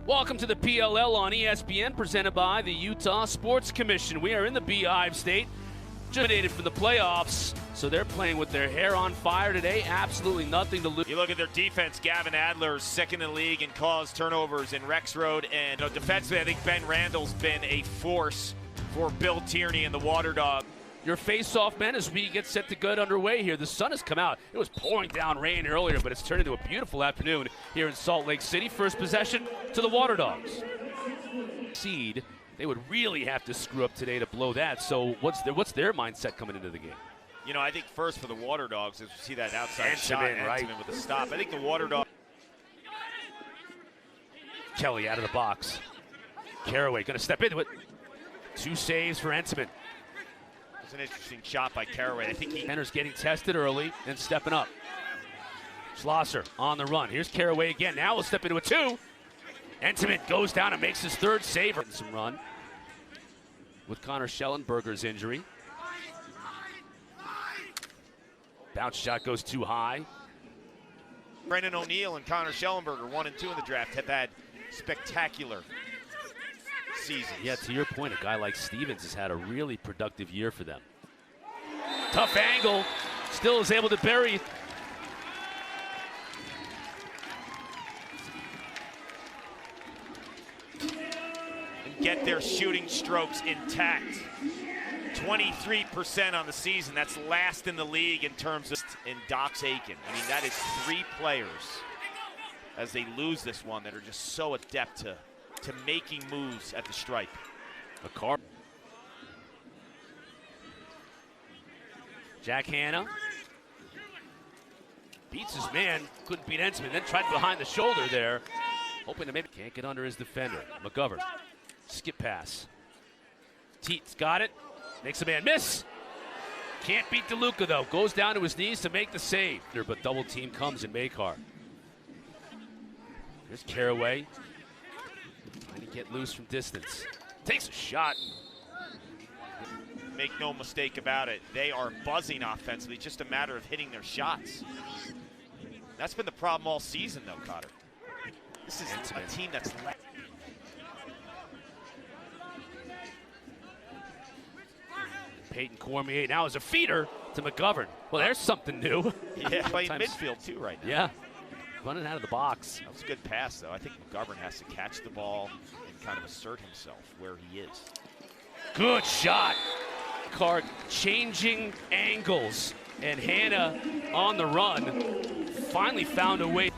Welcome to the PLL on ESPN, presented by the Utah Sports Commission. We are in the Beehive State, eliminated for the playoffs, so they're playing with their hair on fire today. Absolutely nothing to lose. You look at their defense. Gavin Adler's second in the league in caused turnovers in Rex Road, and defensively, I think Ben Randall's been a force for Bill Tierney and the Waterdogs. Your face-off men as we get set to get underway here. The sun has come out. It was pouring down rain earlier, but it's turned into a beautiful afternoon here in Salt Lake City. First possession to the Waterdogs. Seed, they would really have to screw up today to blow that. So what's their mindset coming into the game? You know, I think first for the Waterdogs is we see that outside shot, right? With a stop. I think the Waterdogs. Kelly out of the box. Caraway going to step into it. 2 saves for Entenmann. It's an interesting shot by Caraway. I think Henner's getting tested early and stepping up. Schlosser on the run. Here's Caraway again. Now we'll step into a 2. Entenmann goes down and makes his 3rd save. Some run with Connor Schellenberger's injury. Bounce shot goes too high. Brendan O'Neill and Connor Schellenberger, 1 and 2 in the draft, have had spectacular seasons. Yeah, to your point, a guy like Stevens has had a really productive year for them. Tough angle, still is able to bury. And get their shooting strokes intact. 23% on the season. That's last in the league in terms of in Doc's Aiken. I mean, that is 3 players as they lose this one that are just so adept to making moves at the stripe. Jack Hanna beats his man, couldn't beat Entenmann, then tried behind the shoulder there, hoping to maybe can't get under his defender. McGovern, skip pass. Teets got it, makes a man miss. Can't beat DeLuca though, goes down to his knees to make the save. But double team comes in Makar. Here's Caraway. Trying to get loose from distance. Takes a shot. Make no mistake about it, they are buzzing offensively, just a matter of hitting their shots. That's been the problem all season though, Cotter. This is a team that's left. Peyton Cormier now is a feeder to McGovern. Well, there's something new. Yeah, playing midfield too right now. Yeah, running out of the box. That was a good pass though. I think McGovern has to catch the ball and kind of assert himself where he is. Good shot. Card changing angles, and Hanna on the run finally found a way.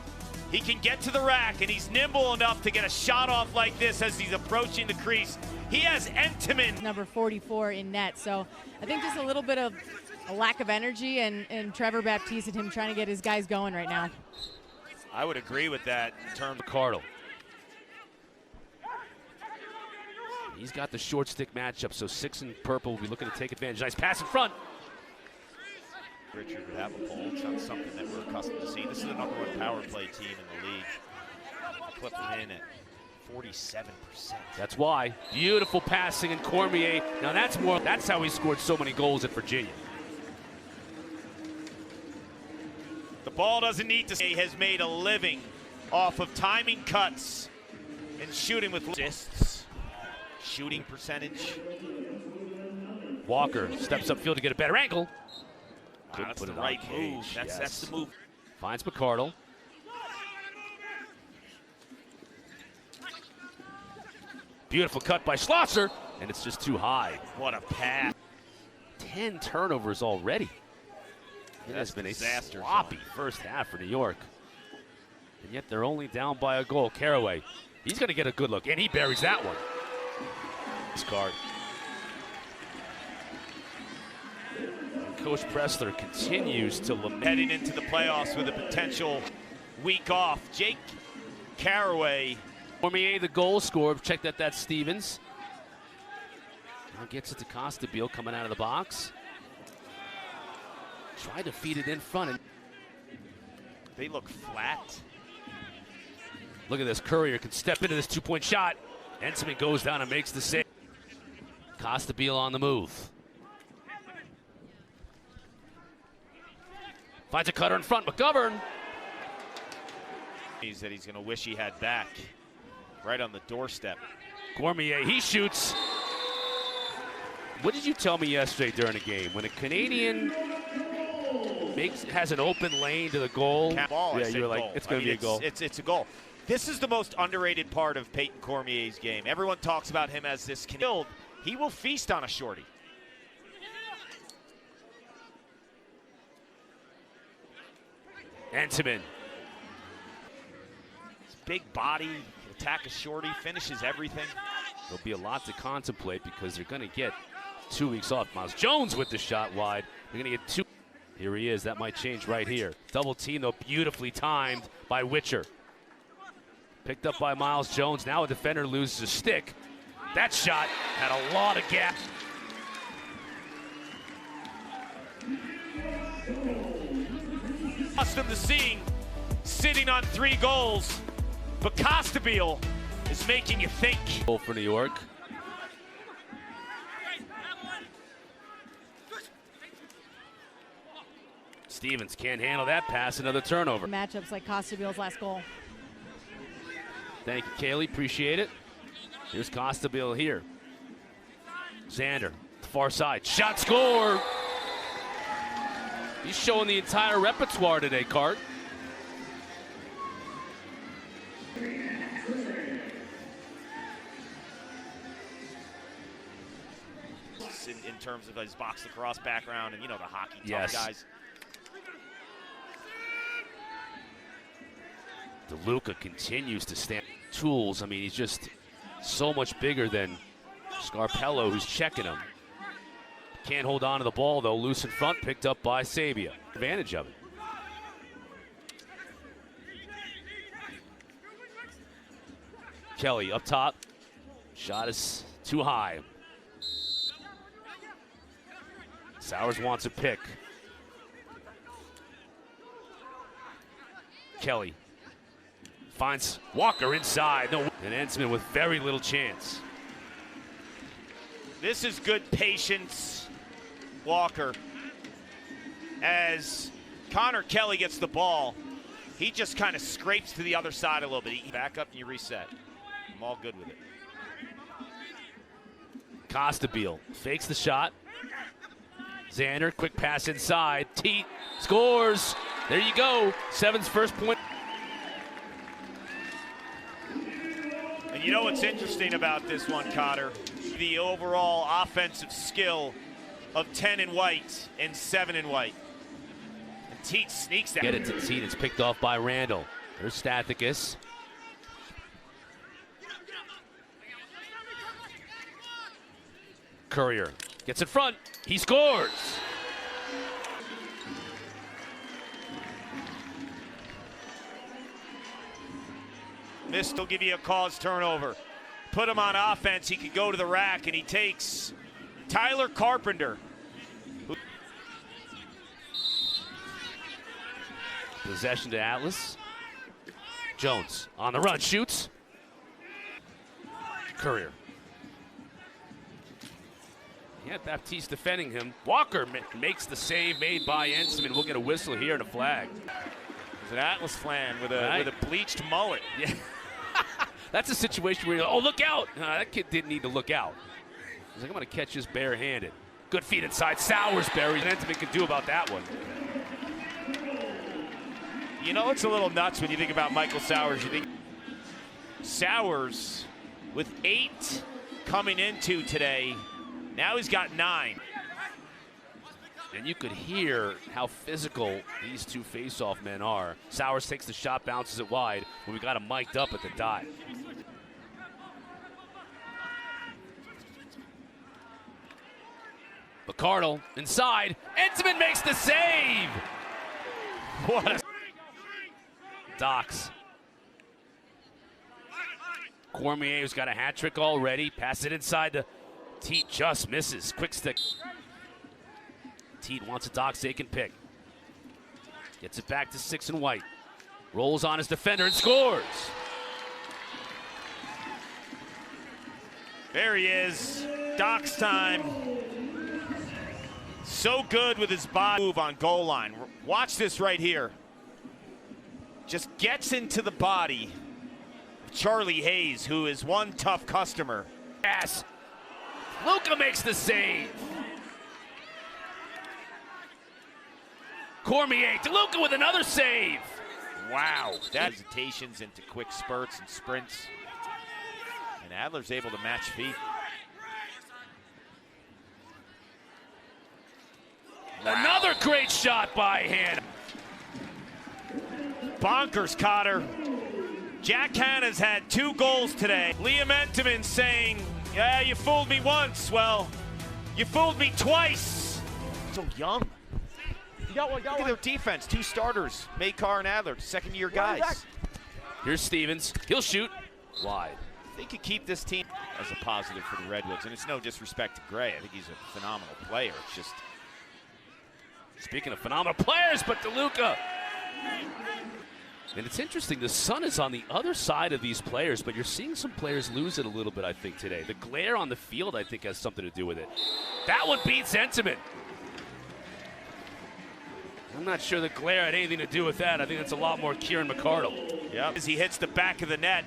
He can get to the rack, and he's nimble enough to get a shot off like this as he's approaching the crease. He has Entenmann. Number 44 in net, so I think just a little bit of a lack of energy and Trevor Baptiste and him trying to get his guys going right now. I would agree with that in terms of Cardle. He's got the short stick matchup, so 6 in purple will be looking to take advantage. Nice pass in front. Richard would have a pole. It's not something that we're accustomed to seeing. This is the #1 power play team in the league. Clip him in at 47%. That's why. Beautiful passing in Cormier. Now that's how he scored so many goals at Virginia. The ball doesn't need to stay. Has made a living off of timing cuts and shooting with assists. Shooting percentage. Walker steps upfield to get a better angle. That's the right move. That's the move. Finds McCardle. Beautiful cut by Schlosser, and it's just too high. What a pass. 10 turnovers already. It has been a sloppy first half for New York. And yet they're only down by a goal. Caraway, he's going to get a good look, and he buries that one. This card. And Coach Pressler continues to lament. Heading into the playoffs with a potential week off. Jake Caraway. Cormier, the goal scorer. Check that's Stevens. Now gets it to Costabile coming out of the box. Tried to feed it in front. And they look flat. Look at this. Courier can step into this 2-point shot. Entenmann goes down and makes the save. Costabile on the move. Finds a cutter in front. McGovern. That he's going to wish he had back. right on the doorstep. Cormier, he shoots. What did you tell me yesterday during the game? When a Canadian has an open lane to the goal, Ball, yeah, you were like, goal. it's going to be a goal. It's a goal. This is the most underrated part of Peyton Cormier's game. Everyone talks about him as this killed. He will feast on a shorty. Entenmann. His big body, can attack a shorty, finishes everything. There'll be a lot to contemplate because they're going to get 2 weeks off. Miles Jones with the shot wide. They're going to get 2. Here he is. That might change right here. Double team, though, beautifully timed by Witcher. Picked up by Miles Jones. Now a defender loses a stick. That shot had a lot of gap. Accustomed to seeing sitting on 3 goals, but Costabile is making you think. Goal for New York. Stevens can't handle that pass. Another turnover. Matchups like Costabile's last goal. Thank you, Kaylee. Appreciate it. Here's Costabile here. Xander, far side. Shot score. He's showing the entire repertoire today, Cart. In terms of his box lacrosse background and, you know, the hockey Yes. tough guys. DeLuca continues to stand. Tools, I mean, he's just so much bigger than Scarpello, who's checking him. Can't hold on to the ball, though. Loose in front, picked up by Sabia. Advantage of it. Kelly up top. Shot is too high. Sowers wants a pick. Kelly finds Walker inside. No, and Entenmann with very little chance. This is good patience, Walker. As Connor Kelly gets the ball, he just kind of scrapes to the other side a little bit. You back up and you reset. I'm all good with it. Costabile fakes the shot. Xander, quick pass inside. Teat scores. There you go. Seven's first point. And you know what's interesting about this one, Cotter? The overall offensive skill of 10 in white and 7 in white. And Teat sneaks that. Get it to Teat. It's picked off by Randall. There's Stathakis. Courier gets in front. He scores. This will give you a cause turnover. Put him on offense. He could go to the rack, and he takes Tyler Carpenter. Possession to Atlas. Jones on the run, shoots. Courier. Yeah, Baptiste defending him. Walker makes the save made by Entenmann. We'll get a whistle here and a flag. It's an Atlas fan with a bleached mullet. Yeah. That's a situation where you go, oh, look out. That kid didn't need to look out. He's like, I'm going to catch this barehanded. Good feet inside. Sowersberry. Entenmann can do about that one. You know, it's a little nuts when you think about Michael Sowers. You think Sowers with 8 coming into today. Now he's got 9. And you could hear how physical these two face-off men are. Sowers takes the shot, bounces it wide, but we got him mic'd up at the dot. McCardle inside. Entenmann makes the save. What a... Docs. Cormier, who's got a hat trick already. Pass it inside to Teat, just misses. Quick stick. Teat wants a Docs they can pick. Gets it back to 6 and white. Rolls on his defender and scores. There he is. Docs time. So good with his body move on goal line. Watch this right here. Just gets into the body. Charlie Hayes, who is one tough customer. Pass. Luka makes the save. Cormier to Luka with another save. Wow. That hesitations into quick spurts and sprints. And Adler's able to match feet. Wow. Another great shot by Hanna. Bonkers, Cotter. Jack Hanna's had 2 goals today. Liam Entenmann saying, yeah, you fooled me once. Well, you fooled me twice. So young. Look at their defense. 2 starters, Makar and Adler, second-year guys. Here's Stevens. He'll shoot. Wide. They could keep this team as a positive for the Redwoods, and it's no disrespect to Gray. I think he's a phenomenal player. It's just... Speaking of phenomenal players, but DeLuca. And it's interesting, the sun is on the other side of these players, but you're seeing some players lose it a little bit, I think, today. The glare on the field, I think, has something to do with it. That one beats Entenmann. I'm not sure the glare had anything to do with that. I think that's a lot more Kieran McArdle. Yep. As he hits the back of the net.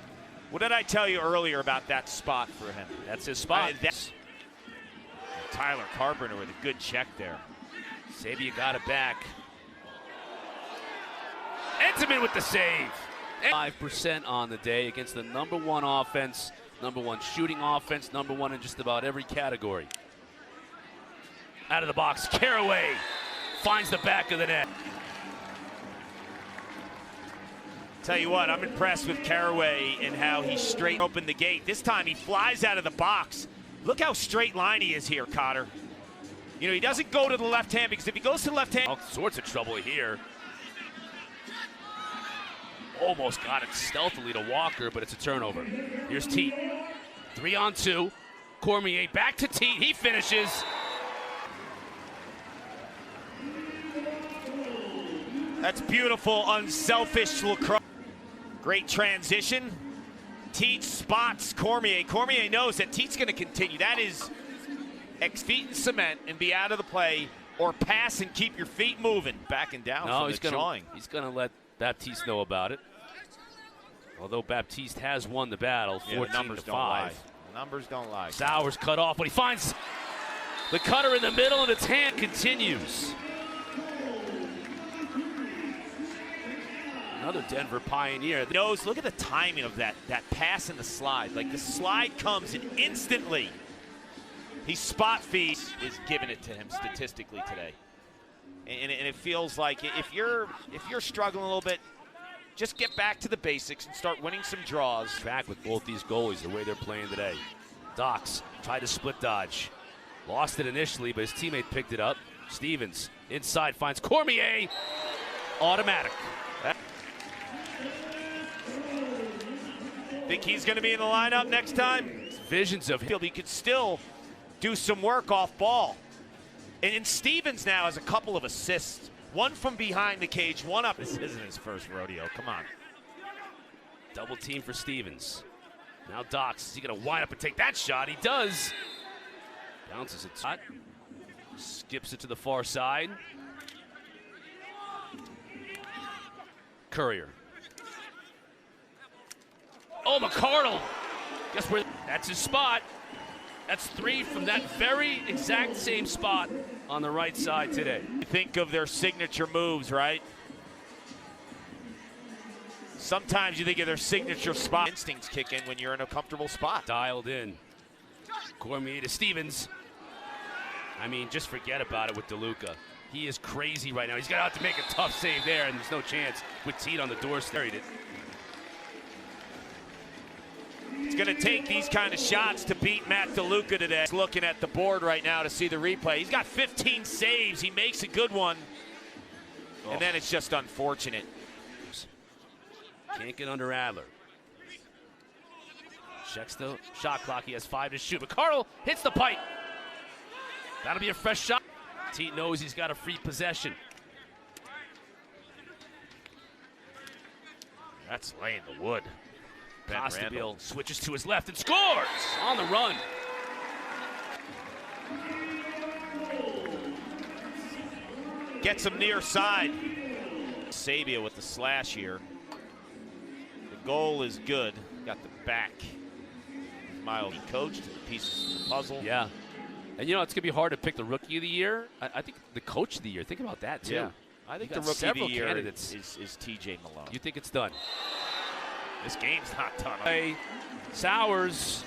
What did I tell you earlier about that spot for him? That's his spot. Tyler Carpenter with a good check there. Sabia got it back. Entenmann with the save. 5% on the day against the #1 offense, #1 shooting offense, #1 in just about every category. Out of the box, Caraway finds the back of the net. Tell you what, I'm impressed with Caraway and how he straight opened the gate. This time he flies out of the box. Look how straight line he is here, Cotter. You know, he doesn't go to the left hand, because if he goes to the left hand... All sorts of trouble here. Almost got it stealthily to Walker, but it's a turnover. Here's Teat. 3-on-2. Cormier back to Teat. He finishes. That's beautiful, unselfish lacrosse. Great transition. Teat spots Cormier. Cormier knows that Teat's going to continue. That is feet in cement and be out of the play, or pass and keep your feet moving. Backing down from the jawing. He's going to let Baptiste know about it. Although Baptiste has won the battle, 14-5. The numbers don't lie. Sowers cut off, but he finds the cutter in the middle, and its hand continues. Another Denver Pioneer. Knows, look at the timing of that pass and the slide. Like, the slide comes and instantly he spot feeds is giving it to him statistically today. And it feels like if you're struggling a little bit, just get back to the basics and start winning some draws. Track with both these goalies, the way they're playing today. Dox tried to split dodge. Lost it initially, but his teammate picked it up. Stevens inside finds Cormier. Automatic. Think he's going to be in the lineup next time? Visions of him. He could still do some work off ball. And Stevens now has a couple of assists. One from behind the cage, one up. This isn't his first rodeo. Come on. Double team for Stevens. Now Dox, is he going to wind up and take that shot? He does. Bounces it. Skips it to the far side. Courier. Oh, McArdle. Guess where? That's his spot. That's 3 from that very exact same spot on the right side today. Think of their signature moves, right? Sometimes you think of their signature spot. Instincts kick in when you're in a comfortable spot. Dialed in. Cormier to Stevens. I mean, just forget about it with DeLuca. He is crazy right now. He's going to have to make a tough save there, and there's no chance with Teat on the doorstep. It's going to take these kind of shots to beat Matt DeLuca today. He's looking at the board right now to see the replay. He's got 15 saves. He makes a good one. And then it's just unfortunate. Can't get under Adler. Checks the shot clock. He has 5 to shoot. McArdle hits the pipe. That'll be a fresh shot. Teat knows he's got a free possession. That's laying the wood. Costabile switches to his left and scores on the run. Gets him near side. Sabia with the slash here. The goal is good. Got back. Mildly coached, pieces of the puzzle. Yeah. And you know, it's going to be hard to pick the rookie of the year. I think the coach of the year. Think about that, too. Yeah. I think You the got rookie of the several year candidates. is TJ Malone. You think it's done? This game's not done. Hey, Sowers.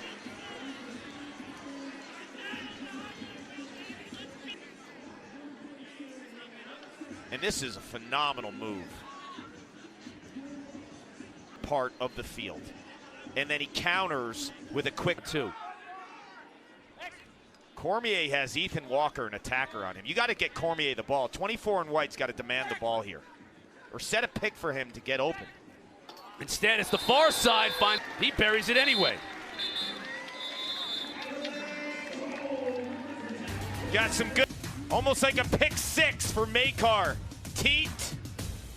And this is a phenomenal move. Part of the field. And then he counters with a quick 2. Cormier has Ethan Walker, an attacker, on him. You got to get Cormier the ball. 24 and White's got to demand the ball here. Or set a pick for him to get open. Instead, it's the far side. He buries it anyway. Got some good, almost like a pick 6 for Makar. Teat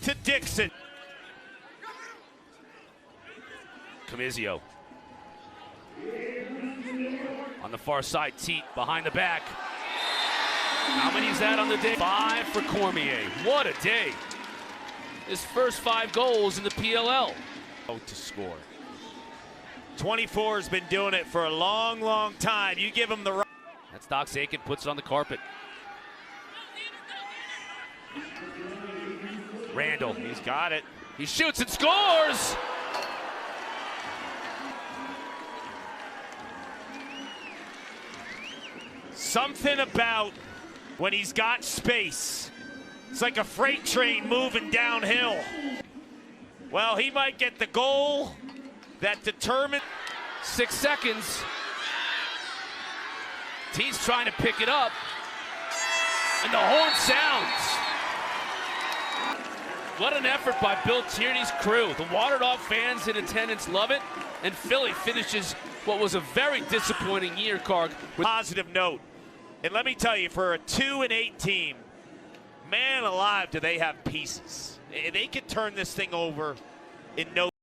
to Dixon. Camizio. On the far side, Teat behind the back. How many is that on the day? 5 for Cormier. What a day. His first 5 goals in the PLL. To score. 24 has been doing it for a long, long time. You give him the right. That's Dox Aiken, puts it on the carpet. Randall. He's got it. He shoots and scores! Something about when he's got space. It's like a freight train moving downhill. Well, he might get the goal that determines. 6 seconds. Teat's trying to pick it up. And the horn sounds. What an effort by Bill Tierney's crew. The Waterdog fans in attendance love it. And Philly finishes what was a very disappointing year, Karg. With positive note. And let me tell you, for a 2-8 team, man alive, do they have pieces. They could turn this thing over in no